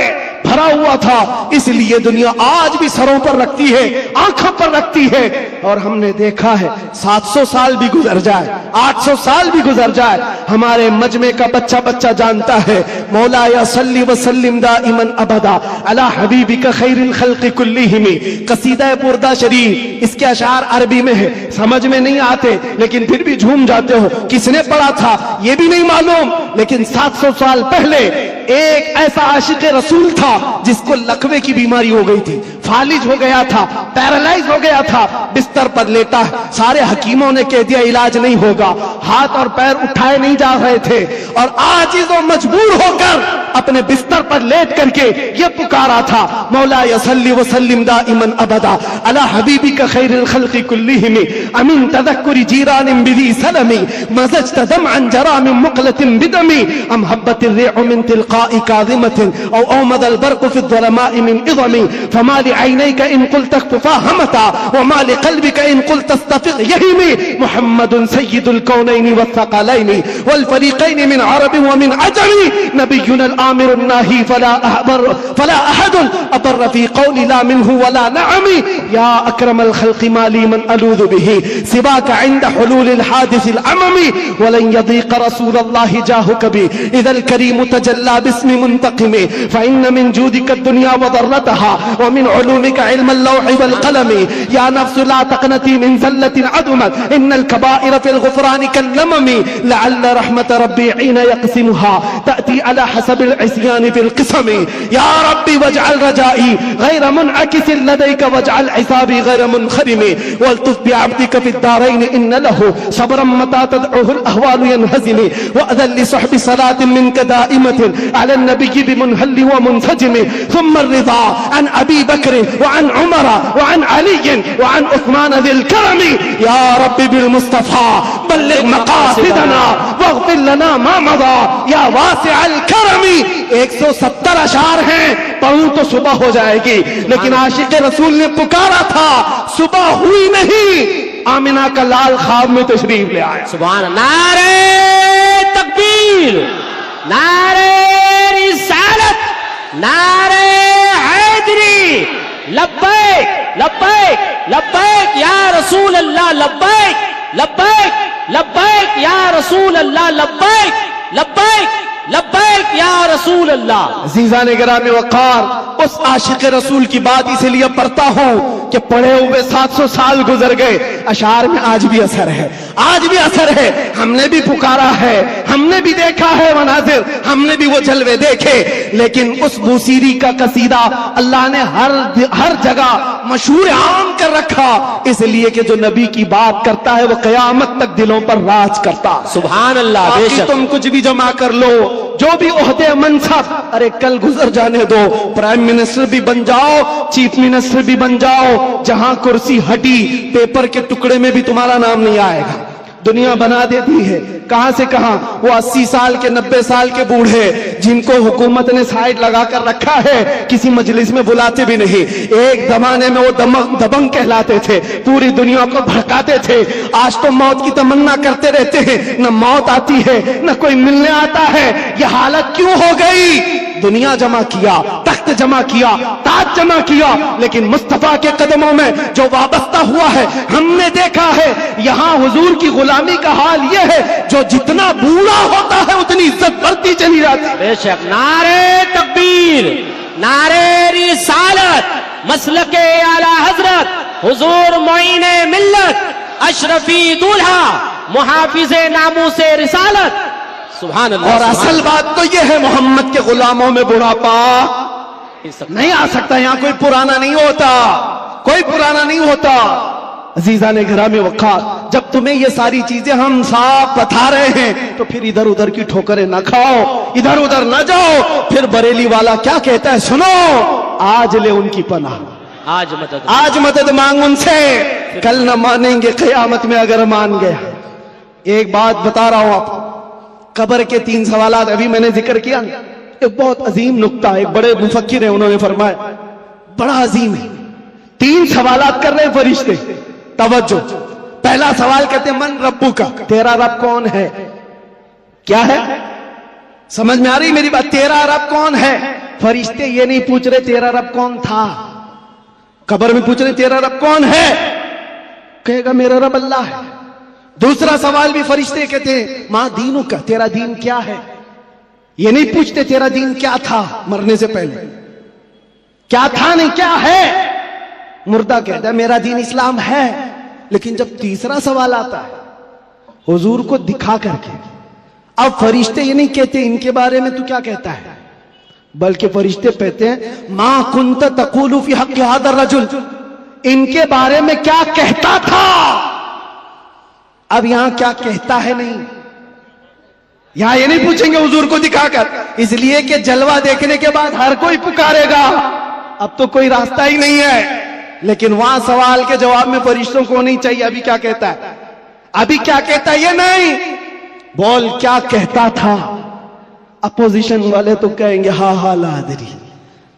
بھرا ہوا تھا. اس لیے دنیا آج بھی سروں پر رکھتی ہے، آنکھوں پر رکھتی ہے. اور ہم نے دیکھا ہے 700 سال بھی گزر جائے، 800 سال بھی گزر جائے، ہمارے مجمع کا بچہ بچہ جانتا ہے مولا یا صلی وسلم دائما ابدا علی حبیبک خیر الخلق کلہم. قصیدہ بردہ شریف، اس کے اشعار عربی میں ہے، سمجھ میں نہیں آتے لیکن پھر بھی جھوم جاتے ہو. کس نے پڑھا تھا یہ بھی نہیں معلوم، لیکن 700 سال پہلے ایک ایسا عاشق رسول تھا جس کو لکوے کی بیماری ہو گئی تھی، فالج ہو گیا تھا، پیرالائز ہو گیا تھا، بستر پر لیٹا. سارے حکیموں نے کہہ دیا علاج نہیں ہوگا، ہاتھ اور پیر اٹھائے نہیں جا رہے تھے، اور عاجز و مجبور ہو کر اپنے بستر پر لیٹ کر کے یہ پکارا تھا مولا صلی وسلم دائما ابدا علی حبیبک خیر الخلق کلہم امن تذکر جیران بذی سلمی مزجت دمعا جرى من مقلة بدمي ام هبت الريح من تلقاء كاظمة او اومد البرق في الظلماء من اظمي فما لعينيك ان قلت اخففا همتا وما لقلبك ان قلت استفق يهمي محمد سيد الكونين والثقلين والفريقين من عرب ومن عجم نبينا الآمر الناهي فلا أحد أبر في قول لا منه ولا نعم يا أكرم الخلق ما لي من ألوذ به سواك عند حلول الحادث العمم ولن يضيق رسول الله جاهك بي إذا الكريم تجلى باسم منتقم فإن من جودك الدنيا وضرتها ومن علومك علم اللوح والقلم يا نفس لا تقنتي من زلة عدمت إن الكبائر في الغفران كاللمم لعل رحمة ربي حين يقسمها تأتي على حسب العصيان في القسم يا ربي واجعل رجائي غير منعكس لديك واجعل عصابي غير منخرم والطف بعبدك في الدارين إن له صبرا متى تدعوه الأهوال ينهزم وأذن لصحب صلاة منك دائمة على النبي بمنهل ومنسجم ثم الرضا عن أبي بكر وعن عمر وعن علي وعن عثمان ذي الكرم يا ربي بالمصطفى بلغ مقاصدنا واغفر لنا ما مضى يا واسع الكرم. 170 اشعار ہیں، پڑھوں تو صبح ہو جائے گی، لیکن عاشق رسول نے پکارا تھا، صبح ہوئی نہیں، آمنہ کا لال خواب میں تشریف لے آیا. سبحان اللہ. نعرہ تکبیر، نعرہ رسالت، نعرہ حیدری، لبیک لبیک لبیک یا رسول اللہ، لبیک لبیک لبیک یا رسول اللہ، لبیک لبیک لبیک یا رسول اللہ. عزیزان گرامی وقار، اس عاشق رسول کی بات اس لیے پڑھتا ہوں کہ پڑے ہوئے 700 سال گزر گئے، اشعار میں آج بھی اثر ہے، آج بھی اثر ہے. ہم نے بھی پکارا ہے، ہم نے بھی دیکھا ہے مناظر، ہم نے بھی وہ جلوے دیکھے، لیکن اس بوسیری کا قصیدہ اللہ نے ہر جگہ مشہور عام کر رکھا، اس لیے کہ جو نبی کی بات کرتا ہے وہ قیامت تک دلوں پر راج کرتا. سبحان اللہ. بے باقی شک. تم کچھ بھی جمع کر لو، جو بھی عہدے منصب، ارے کل گزر جانے دو، پرائم منسٹر بھی بن جاؤ، چیف منسٹر بھی بن جاؤ، جہاں کرسی ہٹی پیپر کے ٹکڑے میں بھی تمہارا نام نہیں آئے گا. دنیا بنا دیتی ہے کہاں سے کہاں. وہ 80 سال کے 90 سال کے بوڑھے جن کو حکومت نے سائیڈ لگا کر رکھا ہے، کسی مجلس میں بلاتے بھی نہیں. ایک زمانے میں وہ دبنگ کہلاتے تھے، پوری دنیا کو بھڑکاتے تھے. آج تو موت کی تمنا کرتے رہتے ہیں، نہ موت آتی ہے نہ کوئی ملنے آتا ہے. یہ حالت کیوں ہو گئی؟ دنیا جمع کیا، تخت جمع کیا، تاج جمع کیا، لیکن مصطفیٰ کے قدموں میں جو وابستہ ہوا ہے ہم نے دیکھا ہے. یہاں حضور کی غلامی کا حال یہ ہے، جو جتنا بوڑھا ہوتا ہے اتنی عزت بڑھتی چلی جاتی. بے شک. نعرے تکبیر، نعرے رسالت، مسلک اعلی حضرت حضور معین ملت، اشرفی دولہا، محافظ ناموس رسالت. سبحان اللہ. اور اصل بات تو یہ ہے، محمد کے غلاموں میں بڑھاپا نہیں آ سکتا. یہاں کوئی پرانا نہیں ہوتا، کوئی پرانا نہیں ہوتا. عزیزان گرامی وقار، جب تمہیں یہ ساری چیزیں ہم صاف بتا رہے ہیں تو پھر ادھر ادھر کی ٹھوکریں نہ کھاؤ، ادھر ادھر نہ جاؤ. پھر بریلی والا کیا کہتا ہے سنو، آج لے ان کی پناہ، آج مدد مانگ ان سے، کل نہ مانیں گے قیامت میں اگر مان گیا. ایک بات بتا رہا ہوں آپ، قبر کے 3 سوالات ابھی میں نے ذکر کیا. ایک بہت عظیم نقطہ، ایک بڑے مفکر ہیں، انہوں نے فرمایا بڑا عظیم ہے. 3 سوالات کر رہے ہیں فرشتے. توجہ. پہلا سوال کہتے ہیں من ربو کا، تیرا رب کون ہے؟ کیا ہے؟ سمجھ میں آ رہی میری بات؟ تیرا رب کون ہے؟ فرشتے یہ نہیں پوچھ رہے تیرا رب کون تھا، قبر میں پوچھ رہے تیرا رب کون ہے؟ کہے گا میرا رب اللہ ہے. دوسرا سوال بھی فرشتے کہتے ہیں ماں دینوں کا، تیرا دین کیا ہے؟ یہ نہیں پوچھتے تیرا دین کیا تھا مرنے سے پہلے، کیا تھا نہیں کیا ہے. مردہ کہتا ہے میرا دین اسلام ہے. لیکن جب تیسرا سوال آتا ہے حضور کو دکھا کر کے، اب فرشتے یہ نہیں کہتے ان کے بارے میں تو کیا کہتا ہے، بلکہ فرشتے کہتے ہیں ما کنت تقول فی حق هذا الرجل، ان کے بارے میں کیا کہتا تھا. اب یہاں کیا کہتا ہے نہیں، یہاں یہ نہیں پوچھیں گے حضور کو دکھا کر، اس لیے کہ جلوہ دیکھنے کے بعد ہر کوئی پکارے گا، اب تو کوئی راستہ ہی نہیں ہے. لیکن وہاں سوال کے جواب میں فرشتوں کو نہیں چاہیے ابھی کیا کہتا ہے، ابھی کیا کہتا ہے یہ نہیں، بول کیا کہتا تھا. اپوزیشن والے تو کہیں گے ہاں ہاں لا ادری،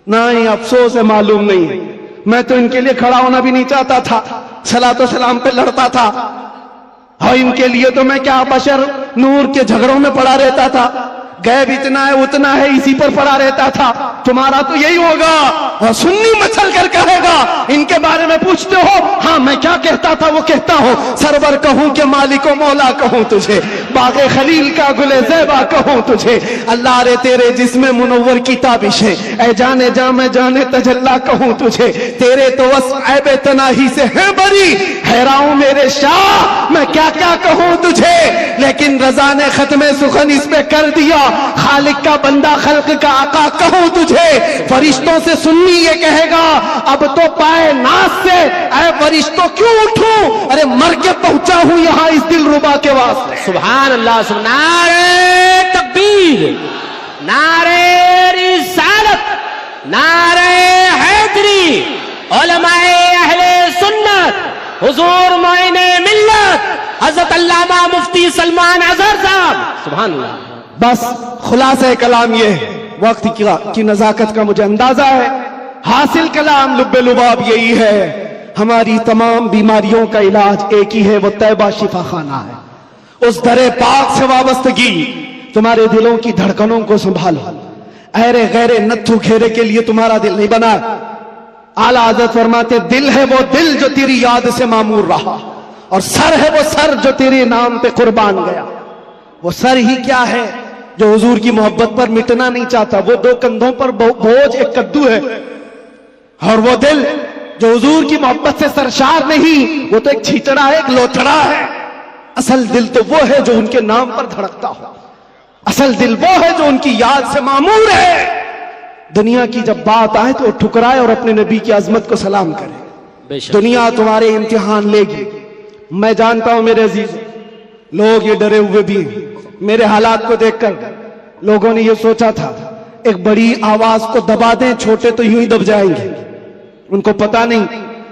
نہیں افسوس ہے معلوم نہیں ہے، میں تو ان کے لیے کھڑا ہونا بھی نہیں چاہتا تھا، صلاۃ و سلام پہ لڑتا تھا، اور ان کے لیے تو میں کیا بشر نور کے جھگڑوں میں پڑا رہتا تھا، غیب اتنا ہے اتنا ہے اسی پر پڑا رہتا تھا. تمہارا تو یہی ہوگا. اور سنی مچل کر کہے گا ان کے بارے میں پوچھتے ہو، ہاں میں کیا کہتا تھا وہ کہتا ہوں، سرور کہوں کہ مالک و مولا کہوں تجھے، باغ خلیل کا گل زیبا کہوں تجھے، اللہ رے تیرے جسم منور کی تابش ہے، اے جانے جا میں جانے تجلا کہوں تجھے، تیرے تو وصف عیب تناہی سے ہے بری، حیراؤں میرے شاہ میں کیا کیا کہوں تجھے. لیکن رضا نے ختم سخن اس پہ کر دیا، خالق کا بندہ خلق کا آقا کہوں تجھے. فرشتوں سے سنی یہ کہے گا اب تو پائے ناز سے اے فرشتوں کیوں اٹھوں، ارے مر کے پہنچا ہوں یہاں اس دل ربا کے واسطے. سبحان اللہ. نعرے تکبیر، نعرے رسالت، نعرے حیدری، علماء اہل سنت، حضور معین ملت حضرت علامہ مفتی سلمان اظہر صاحب. سبحان اللہ. بس خلاصہ کلام یہ ہے، وقت کی نزاکت کا مجھے اندازہ ہے، حاصل کلام لب لباب یہی ہے، ہماری تمام بیماریوں کا علاج ایک ہی ہے، وہ طیبہ شفا خانہ ہے. اس در پاک سے وابستگی تمہارے دلوں کی دھڑکنوں کو سنبھالو. ایرے غیرے نتھو گھیرے کے لیے تمہارا دل نہیں بنا. اعلیٰ حضرت فرماتے دل ہے وہ دل جو تیری یاد سے معمور رہا، اور سر ہے وہ سر جو تیرے نام پہ قربان گیا. وہ سر ہی کیا ہے جو حضور کی محبت پر مٹنا نہیں چاہتا، وہ 2 کندھوں پر بوجھ ایک کدو ہے، اور وہ دل جو حضور کی محبت سے سرشار نہیں وہ تو ایک چھیچڑا ہے، ایک لوچڑا ہے. اصل دل تو وہ ہے جو ان کے نام پر دھڑکتا ہو، اصل دل وہ ہے جو ان کی یاد سے معمور ہے. دنیا کی جب بات آئے تو ٹھکرائے اور اپنے نبی کی عظمت کو سلام کرے. بے شک. دنیا تمہارے امتحان لے گی. میں جانتا ہوں میرے عزیز، لوگ یہ ڈرے ہوئے بھی ہیں. میرے حالات کو دیکھ کر لوگوں نے یہ سوچا تھا ایک بڑی آواز کو دبا دیں، چھوٹے تو یوں ہی دب جائیں گے. ان کو پتا نہیں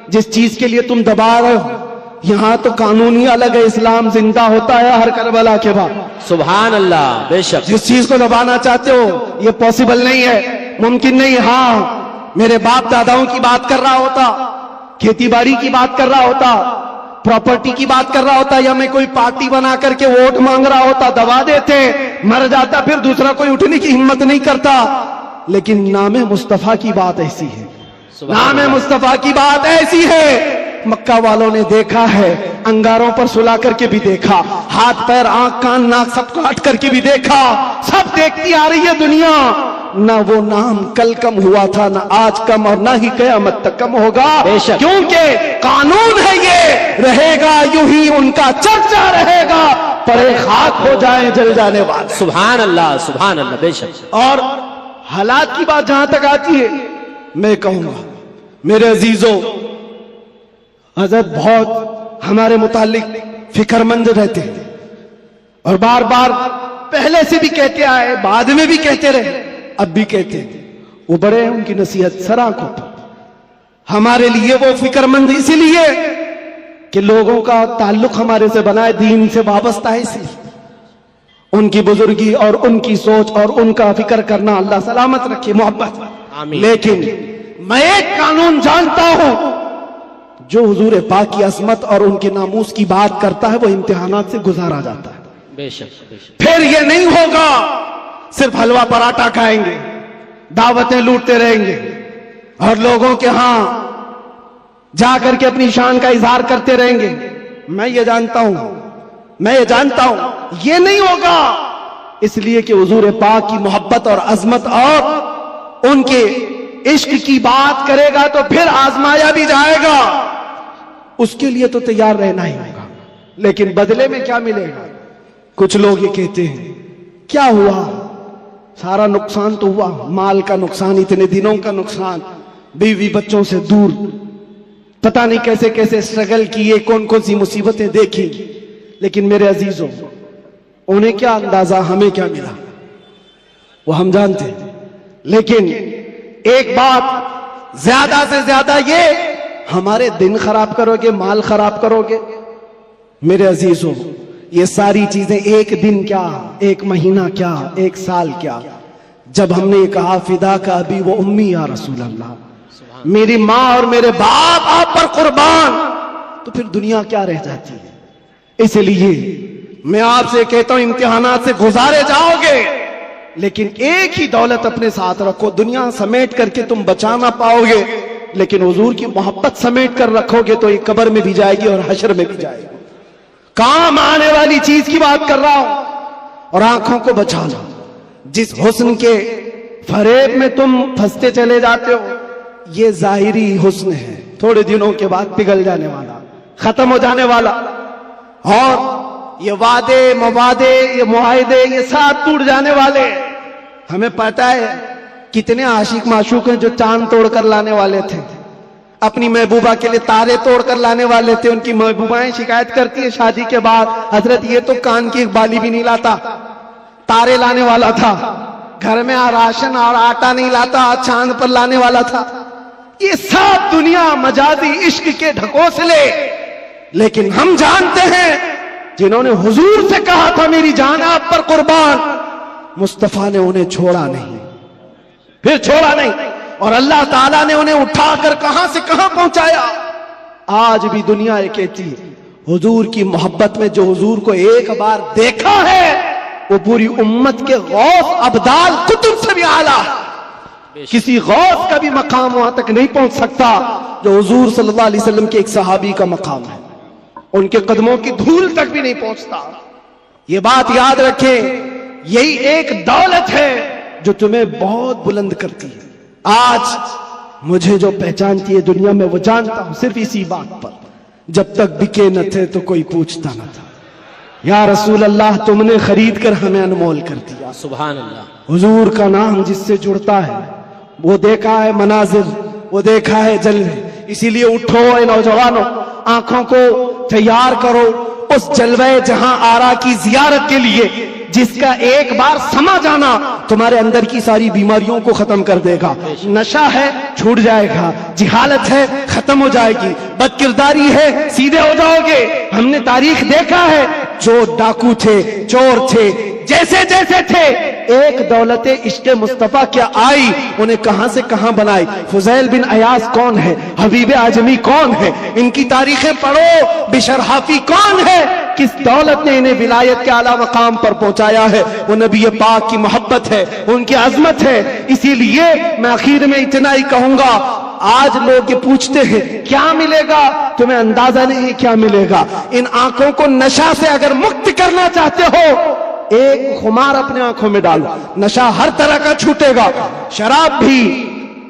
جس چیز کے لیے تم دبا رہے ہو یہاں تو قانون ہی الگ ہے. اسلام زندہ ہوتا ہے ہر کربلا کے بعد. سبحان اللہ. بے شک. جس چیز کو دبانا چاہتے ہو یہ پاسبل نہیں ہے، ممکن نہیں. ہاں میرے باپ داداؤں کی بات کر رہا ہوتا، کھیتی باڑی کی بات کر رہا ہوتا، پراپرٹی کی بات کر رہا ہوتا، یا میں کوئی پارٹی بنا کر کے ووٹ مانگ رہا ہوتا، دبا دیتے، مر جاتا، پھر دوسرا کوئی اٹھنے کی ہمت نہیں کرتا. لیکن نام مصطفیٰ کی بات ایسی ہے، نام مصطفیٰ کی بات ایسی ہے. مکہ والوں نے دیکھا ہے، انگاروں پر سلا کر کے بھی دیکھا، ہاتھ پیر آنکھ کان ناک سب کاٹ کر کے بھی دیکھا. سب دیکھتی آ رہی ہے دنیا. نہ وہ نام کل کم ہوا تھا، نہ آج کم، اور نہ ہی قیامت تک کم ہوگا. بے شک. کیونکہ قانون ہے یہ، رہے گا یوں ہی ان کا چرچا رہے گا، پرے خاک ہو جائیں جل جانے والے. سبحان اللہ. سبحان اللہ. بے شک. اور حالات کی بات جہاں تک آتی ہے، میں کہوں گا میرے عزیزوں، حضرت بہت ہمارے متعلق فکر مند رہتے ہیں اور بار بار پہلے سے بھی کہتے آئے، بعد میں بھی کہتے رہے، اب بھی کہتے ہیں. وہ بڑے ہیں، ان کی نصیحت سر آنکھوں پر. ہمارے لیے وہ فکر مند اسی لیے کہ لوگوں کا تعلق ہمارے سے بنا ہے، دین سے وابستہ ہے. اسی ان کی بزرگی اور ان کی سوچ اور ان کا فکر کرنا اللہ سلامت رکھے، محبت. آمین. لیکن میں ایک قانون جانتا ہوں، جو حضور پاک کی عظمت اور ان کے ناموس کی بات کرتا ہے وہ امتحانات سے گزارا جاتا ہے. بے شک. بے شک. پھر یہ نہیں ہوگا صرف حلوہ پراٹھا کھائیں گے، دعوتیں لوٹتے رہیں گے اور لوگوں کے ہاں جا کر کے اپنی شان کا اظہار کرتے رہیں گے. میں یہ جانتا ہوں یہ نہیں ہوگا. اس لیے کہ حضور پاک کی محبت اور عظمت اور ان کے عشق کی بات کرے گا تو پھر آزمایا بھی جائے گا. اس کے لیے تو تیار رہنا ہی ہوگا. لیکن بدلے میں کیا ملے گا؟ کچھ لوگ یہ کہتے ہیں کیا ہوا، سارا نقصان تو ہوا، مال کا نقصان، اتنے دنوں کا نقصان، بیوی بچوں سے دور، پتہ نہیں کیسے کیسے اسٹرگل کیے، کون کون سی مصیبتیں دیکھی. لیکن میرے عزیزوں، انہیں کیا اندازہ، ہمیں کیا ملا وہ ہم جانتے ہیں. لیکن ایک بات زیادہ سے زیادہ یہ، ہمارے دن خراب کرو گے، مال خراب کرو گے. میرے عزیزوں، یہ ساری چیزیں ایک دن کیا، ایک مہینہ کیا، ایک سال کیا، جب ہم نے یہ کہا فدا کا ابی و امی یا رسول اللہ، میری ماں اور میرے باپ آپ پر قربان، تو پھر دنیا کیا رہ جاتی ہے. اس لیے میں آپ سے کہتا ہوں امتحانات سے گزارے جاؤ گے، لیکن ایک ہی دولت اپنے ساتھ رکھو. دنیا سمیٹ کر کے تم بچا نہ پاؤ گے، لیکن حضور کی محبت سمیٹ کر رکھو گے تو یہ قبر میں بھی جائے گی اور حشر میں بھی جائے گی. کام آنے والی چیز کی بات کر رہا ہوں. اور آنکھوں کو بچا لو. جس حسن کے فریب میں تم پھنستے چلے جاتے ہو، یہ ظاہری حسن ہے، تھوڑے دنوں کے بعد پگھل جانے والا، ختم ہو جانے والا. اور یہ وعدے موادے، یہ معاہدے، یہ سب ٹوٹ جانے والے. ہمیں پتہ ہے کتنے عاشق معشوق ہیں جو چاند توڑ کر لانے والے تھے، اپنی محبوبہ کے لیے تارے توڑ کر لانے والے تھے. ان کی محبوبائیں شکایت کرتی ہیں شادی کے بعد، حضرت یہ تو کان کی ایک بالی بھی نہیں لاتا، تارے لانے والا تھا، گھر میں راشن اور آٹا نہیں لاتا، چاند پر لانے والا تھا. یہ سب دنیا مجازی عشق کے ڈھکوسلے. لیکن ہم جانتے ہیں جنہوں نے حضور سے کہا تھا میری جان آپ پر قربان، مصطفیٰ نے انہیں چھوڑا نہیں، پھر چھوڑا نہیں، اور اللہ تعالیٰ نے انہیں اٹھا کر کہاں سے کہاں پہنچایا. آج بھی دنیا یہ کہتی ہے حضور کی محبت میں جو حضور کو ایک بار دیکھا ہے وہ پوری امت کے غوث ابدال قطب سے بھی اعلیٰ ہے. کسی غوث کا بھی مقام وہاں تک نہیں پہنچ سکتا جو حضور صلی اللہ علیہ وسلم کے ایک صحابی کا مقام ہے. ان کے قدموں کی دھول تک بھی نہیں پہنچتا. یہ بات یاد رکھیں، یہی ایک دولت ہے جو تمہیں بہت بلند کرتی ہے. آج مجھے جو پہچانتی ہے دنیا میں وہ جانتا ہوں صرف اسی بات پر، جب تک بکے نہ تھے تو کوئی پوچھتا نہ تھا۔ یا رسول اللہ تم نے خرید کر ہمیں انمول کر دیا۔ سبحان اللہ۔ حضور کا نام جس سے جڑتا ہے وہ دیکھا ہے مناظر، وہ دیکھا ہے جلوے، اسی لیے اٹھو اے نوجوانوں، آنکھوں کو تیار کرو اس جلوے جہاں آرا کی زیارت کے لیے، جس کا ایک بار سما جانا تمہارے اندر کی ساری بیماریوں کو ختم کر دے گا۔ نشہ ہے چھوٹ جائے گا، جہالت ہے ختم ہو جائے گی، بد کرداری ہے سیدھے ہو جاؤ گے۔ ہم نے تاریخ دیکھا ہے، جو ڈاکو تھے، چور تھے، جیسے جیسے تھے، ایک دولت عشق مصطفیٰ کیا آئی، انہیں کہاں سے کہاں بنائی۔ فضیل بن ایاز کون ہے؟ حبیب اعجمی کون ہے؟ ان کی تاریخیں پڑھو۔ بشر حافی کون ہے؟ کس دولت نے انہیں ولایت کے اعلیٰ مقام پر پہنچایا ہے؟ وہ نبی پاک کی محبت ہے، ان کی عظمت ہے۔ اسی لیے میں آخر میں اتنا ہی کہوں گا، آج لوگ یہ پوچھتے ہیں کیا ملے گا، تمہیں اندازہ نہیں کیا ملے گا۔ ان آنکھوں کو نشہ سے اگر مکت کرنا چاہتے ہو، ایک خمار اپنے آنکھوں میں ڈالو، نشہ ہر طرح کا چھوٹے گا، شراب بھی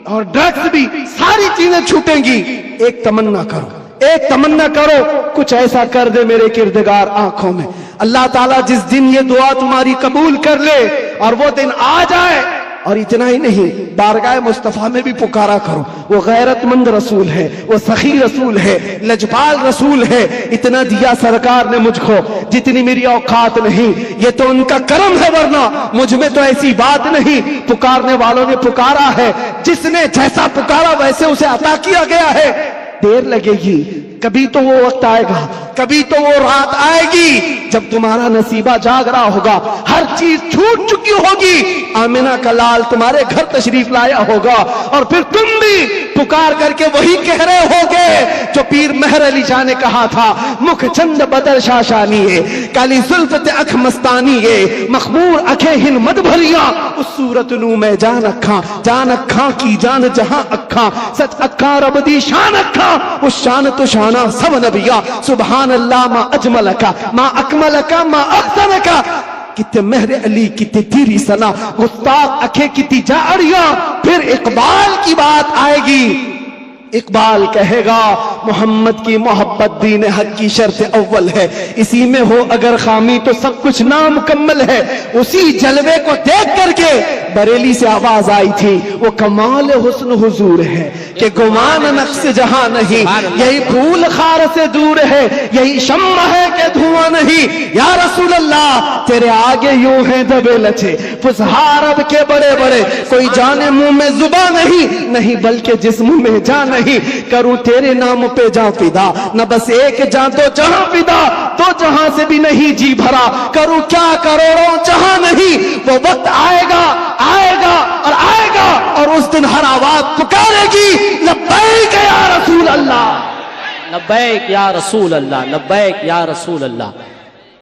اور ڈرگز بھی، ساری چیزیں چھوٹیں گی۔ ایک تمنا کرو، ایک تمنا کرو، کچھ ایسا کر دے میرے کردگار آنکھوں میں، اللہ تعالیٰ جس دن یہ دعا تمہاری قبول کر لے اور وہ دن آ جائے، اور اتنا ہی نہیں، بارگاہ مصطفیٰ میں بھی پکارا کرو۔ وہ غیرت مند رسول ہے، وہ سخی رسول ہے، لجپال رسول ہے۔ اتنا دیا سرکار نے مجھ کو جتنی میری اوقات نہیں، یہ تو ان کا کرم ہے، ورنہ مجھ میں تو ایسی بات نہیں۔ پکارنے والوں نے پکارا ہے، جس نے جیسا پکارا ویسے اسے عطا کیا گیا ہے۔ دیر لگے گی، کبھی تو وہ وقت آئے گا، کبھی تو وہ رات آئے گی جب تمہارا نصیبہ جاگ رہا ہوگا، ہر چیز چھوٹ چکی ہوگی، آمنہ کا لال تمہارے گھر تشریف لایا ہوگا، اور پھر تم بھی پکار کر کے وہی کہہ رہے ہوگے جو پیر مہر علی شاہ نے کہا تھا، مکھ چند بدر شاشانی ہے، کالی زلفت اکھ مستانی ہے، مخمور اکھیں ہن مد بھریاں، اس صورت نو میں جان اکھاں کی جان جہاں اکھاں، سچ اکھاں رب دی شان اکھاں، اس شان تو شانہ سب نبیہ، سبحان اللہ ما اجملکا ما اکملکا ما احسنکا۔ کتے مہر علی کتے تیری سنا، گستاخ اکھے کتی جاڑیاں۔ پھر اقبال کی بات آئے گی، اقبال کہے گا محمد کی محبت دین حق کی شرط اول ہے، اسی میں ہو اگر خامی تو سب کچھ نامکمل ہے۔ اسی جلوے کو دیکھ کر کے بریلی سے آواز آئی تھی، وہ کمال حسن حضور ہے کہ گمان نقص جہاں نہیں، یہی پھول خار سے دور ہے، یہی شمع ہے کہ دھواں نہیں۔ یا رسول اللہ تیرے آگے یوں ہیں دبے لچے فصحا عرب کے بڑے بڑے، کوئی جانے منہ میں زباں نہیں بلکہ جسم میں جان نہیں۔ کروں تیرے نام پہ جاں فدا، نہ بس ایک جاں دو جہاں فدا، دو جہاں سے بھی نہیں جی بھرا، کروں کیا کروڑوں جہاں نہیں۔ وہ وقت آئے گا اور اس دن ہر آواز پکارے گی لبیک یا رسول اللہ، لبیک یا رسول اللہ، لبیک یا رسول اللہ۔